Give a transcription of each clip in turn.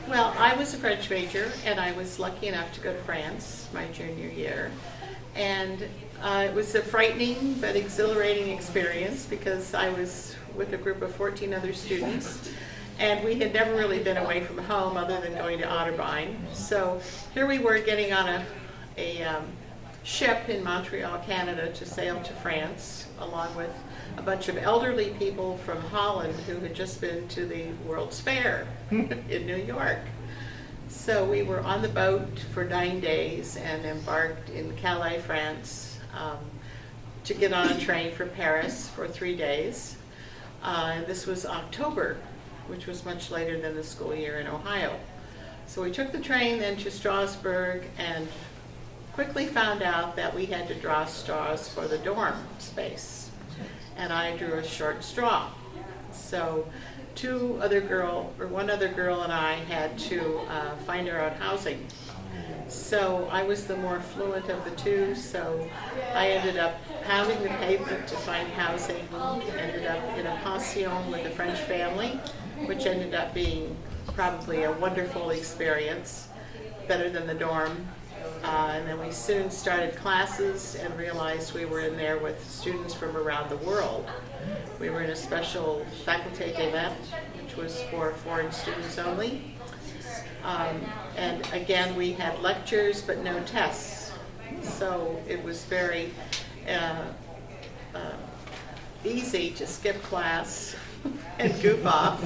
Well, I was a French major, and I was lucky enough to go to France my junior year. And it was a frightening but exhilarating experience because I was with a group of 14 other students, and we had never really been away from home other than going to Otterbein. So here we were getting on a ship in Montreal, Canada, to sail to France, along with a bunch of elderly people from Holland who had just been to the World's Fair in New York. So we were on the boat for 9 days and embarked in Calais, France, to get on a train for Paris for 3 days. This was October, which was much later than the school year in Ohio. So we took the train then to Strasbourg and quickly found out that we had to draw straws for the dorm space. And I drew a short straw. So one other girl and I had to find our own housing. So I was the more fluent of the two, so I ended up pounding the pavement to find housing, ended up in a pension with a French family, which ended up being probably a wonderful experience, better than the dorm. And then we soon started classes and realized we were in there with students from around the world. We were in a special faculté event, which was for foreign students only. And again, we had lectures but no tests. So it was very easy to skip class and goof off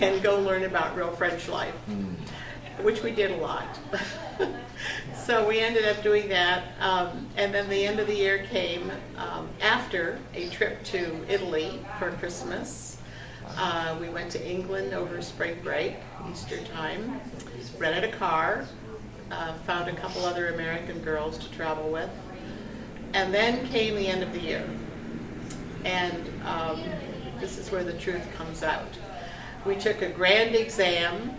and go learn about real French life, which we did a lot. So we ended up doing that, and then the end of the year came after a trip to Italy for Christmas. We went to England over spring break, Easter time, rented a car, found a couple other American girls to travel with, and then came the end of the year. And this is where the truth comes out. We took a grand exam,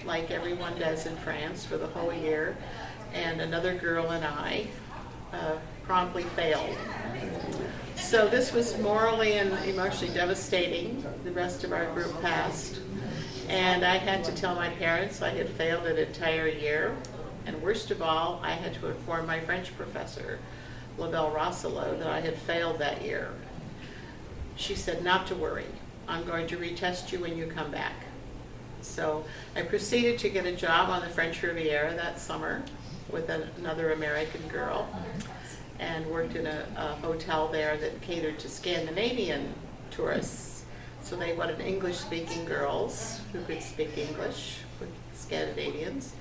like everyone does in France, for the whole year, and another girl and I promptly failed. So this was morally and emotionally devastating. The rest of our group passed, and I had to tell my parents I had failed an entire year, and worst of all, I had to inform my French professor, Labelle Rosselot, that I had failed that year. She said, not to worry, I'm going to retest you when you come back. So I proceeded to get a job on the French Riviera that summer with another American girl, and worked in a hotel there that catered to Scandinavian tourists. So they wanted English-speaking girls who could speak English with Scandinavians.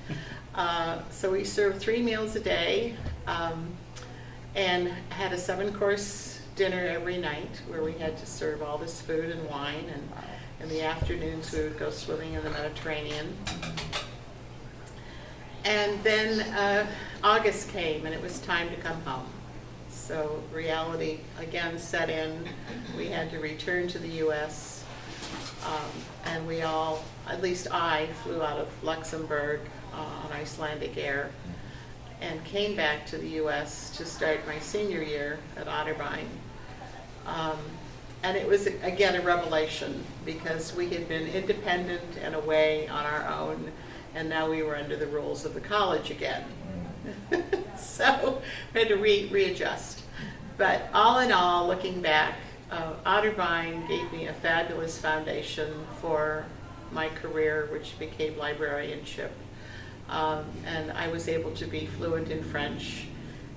So we served 3 meals a day and had a 7-course dinner every night where we had to serve all this food and wine, and in the afternoons we would go swimming in the Mediterranean. And then August came and it was time to come home. So reality again set in. We had to return to the U.S. And we all, at least I, flew out of Luxembourg on Icelandic Air and came back to the U.S. to start my senior year at Otterbein. And it was, again, a revelation because we had been independent and away on our own, and now we were under the rules of the college again. So we had to readjust. But all in all, looking back, Otterbein gave me a fabulous foundation for my career, which became librarianship. And I was able to be fluent in French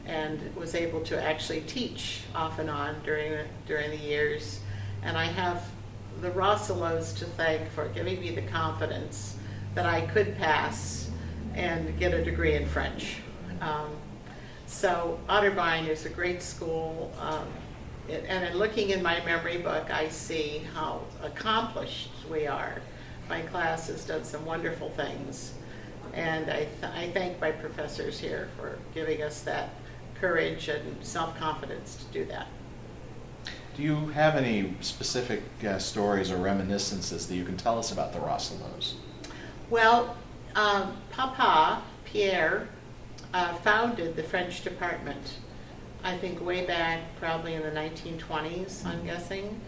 and was able to actually teach off and on during the years. And I have the Rosselots to thank for giving me the confidence that I could pass and get a degree in French. So Otterbein is a great school, and in looking in my memory book, I see how accomplished we are. My class has done some wonderful things, and I thank my professors here for giving us that courage and self-confidence to do that. Do you have any specific stories or reminiscences that you can tell us about the Rosselots? Well, Papa, Pierre, founded the French department, I think way back probably in the 1920s, I'm guessing.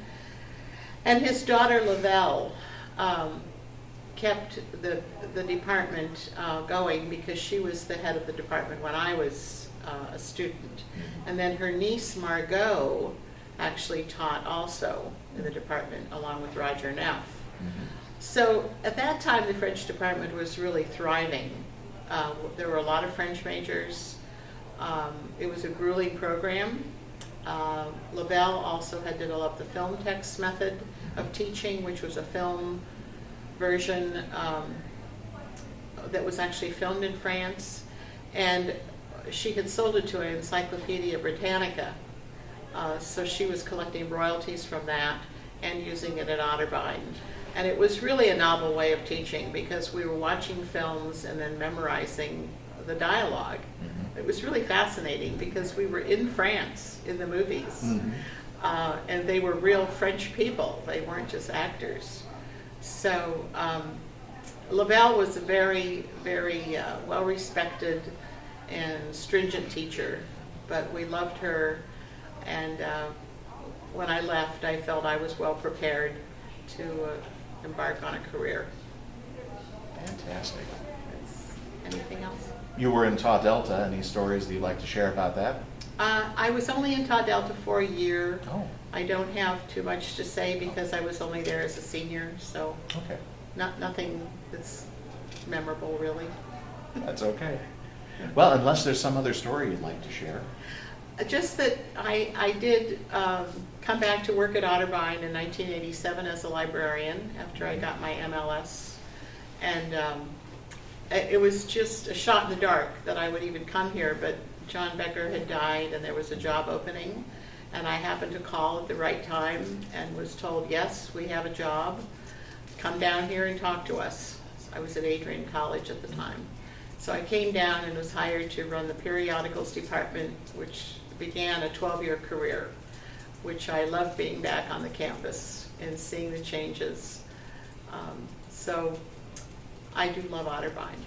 And his daughter Lavelle kept the department going because she was the head of the department when I was a student. And then her niece Margot actually taught also in the department along with Roger Neff. So at that time the French department was really thriving. There were a lot of French majors. It was a grueling program. Lavelle also had developed the film text method of teaching, which was a film version that was actually filmed in France, and she had sold it to an Encyclopedia Britannica, so she was collecting royalties from that and using it at Otterbein. And it was really a novel way of teaching because we were watching films and then memorizing the dialogue. It was really fascinating because we were in France in the movies, and they were real French people. They weren't just actors. So Lavelle was a very, very well-respected and stringent teacher, but we loved her, and when I left, I felt I was well prepared to embark on a career. Fantastic. Anything else? You were in Tau Delta. Any stories that you'd like to share about that? I was only in Tau Delta for a year. Oh. I don't have too much to say because I was only there as a senior, so Okay. nothing that's memorable really. That's okay. Well, unless there's some other story you'd like to share. Just that I did come back to work at Otterbein in 1987 as a librarian after I got my MLS, and it was just a shot in the dark that I would even come here, but John Becker had died and there was a job opening, and I happened to call at the right time and was told, yes, we have a job, come down here and talk to us. I was at Adrian College at the time. So I came down and was hired to run the periodicals department, which began a 12-year career, which I loved being back on the campus and seeing the changes. So I do love Otterbein.